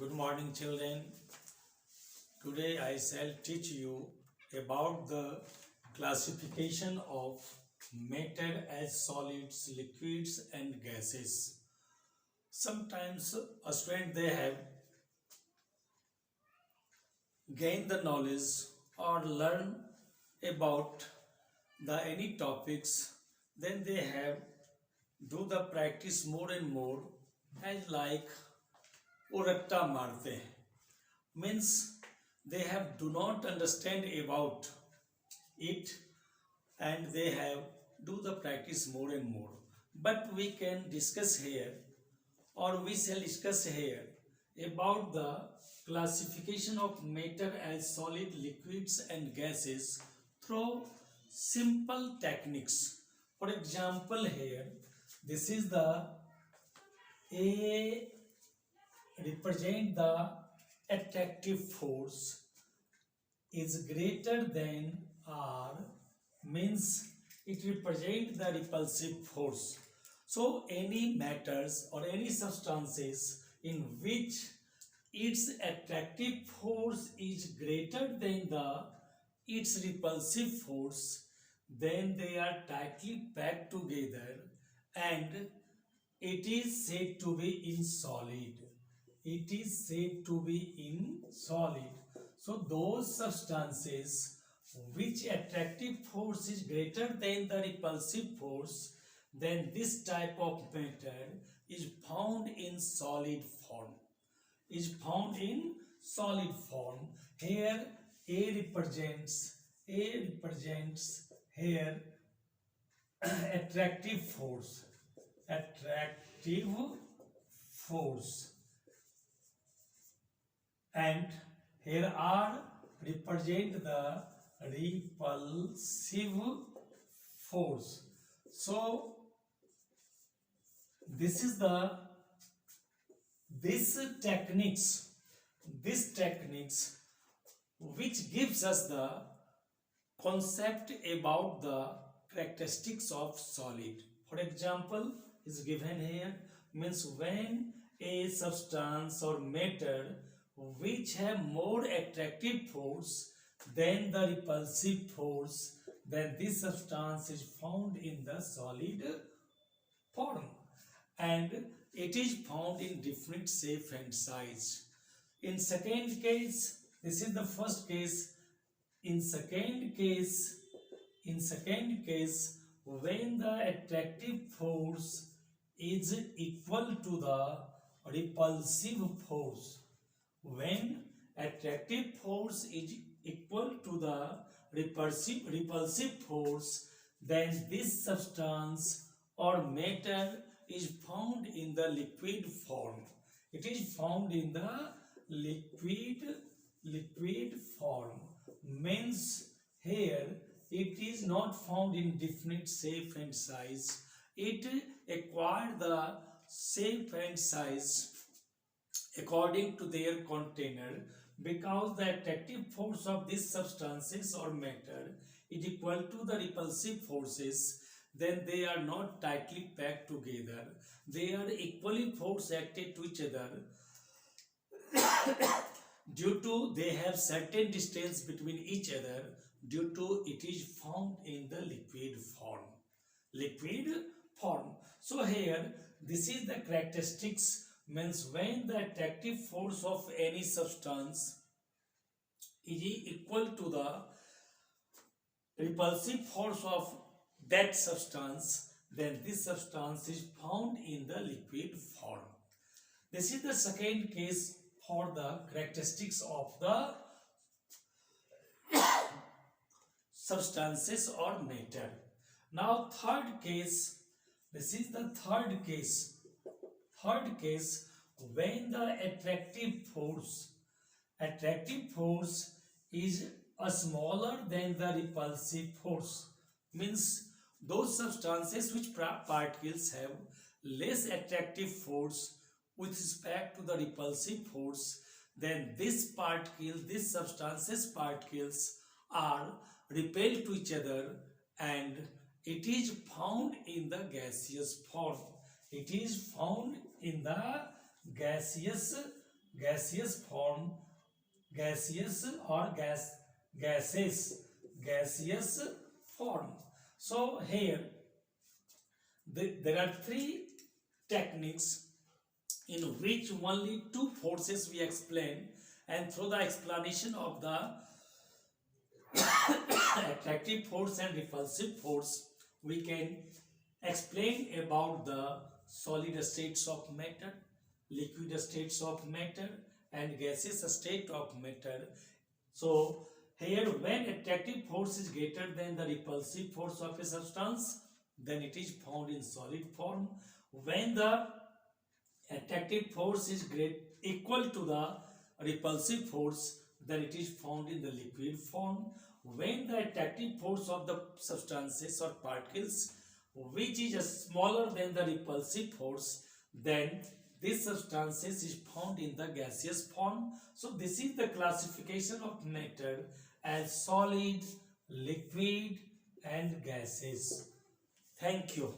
Good morning, children. Today I shall teach you about the classification of matter as solids, liquids, and gases. Sometimes a student they have gained the knowledge or learn about the any topics, then they have do the practice more and more as like उरट्टा मारते हैं means they have do not understand about it and they have do the practice more and more, but we can discuss here or we shall discuss here about the classification of matter as solid, liquids and gases through simple techniques. For example, here this is the A represent the attractive force is greater than R, means it represents the repulsive force. So any matters or any substances in which its attractive force is greater than its repulsive force, then they are tightly packed together and it is said to be in solid. It is said to be in solid. So those substances which attractive force is greater than the repulsive force, then this type of matter is found in solid form. Is found in solid form. Here A represents here attractive force. Attractive force. And here R represent the repulsive force. So this is this techniques which gives us the concept about the characteristics of solid. For example, is given here, means when a substance or matter which have more attractive force than the repulsive force, then this substance is found in the solid form and it is found in different shape and size. In second case, this is the first case. In second case, when the attractive force is equal to the repulsive force, when attractive force is equal to the repulsive force, then this substance or matter is found in the liquid form. It is found in the liquid form, means here it is not found in different shape and size. It acquired the shape and size according to their container, because the attractive force of these substances or matter is equal to the repulsive forces, then they are not tightly packed together. They are equally force acted to each other due to they have certain distance between each other, due to it is found in the liquid form. So here this is the characteristics, means when the attractive force of any substance is equal to the repulsive force of that substance, then this substance is found in the liquid form. This is the second case for the characteristics of the substances or matter. Now third case, this is the third case, when the attractive force is smaller than the repulsive force, means those substances which particles have less attractive force with respect to the repulsive force, then this substances particles are repelled to each other and it is found in the gaseous form. It is found in the gaseous gaseous form, gaseous or gases, gaseous form. So here there are three techniques in which only two forces we explain, and through the explanation of the attractive force and repulsive force we can explain about the solid states of matter, liquid states of matter, and gaseous state of matter. So here when attractive force is greater than the repulsive force of a substance, then it is found in solid form. When the attractive force is equal to the repulsive force, then it is found in the liquid form. When the attractive force of the substances or particles which is smaller than the repulsive force, then this substances is found in the gaseous form. So this is the classification of matter as solid, liquid and gases. Thank you.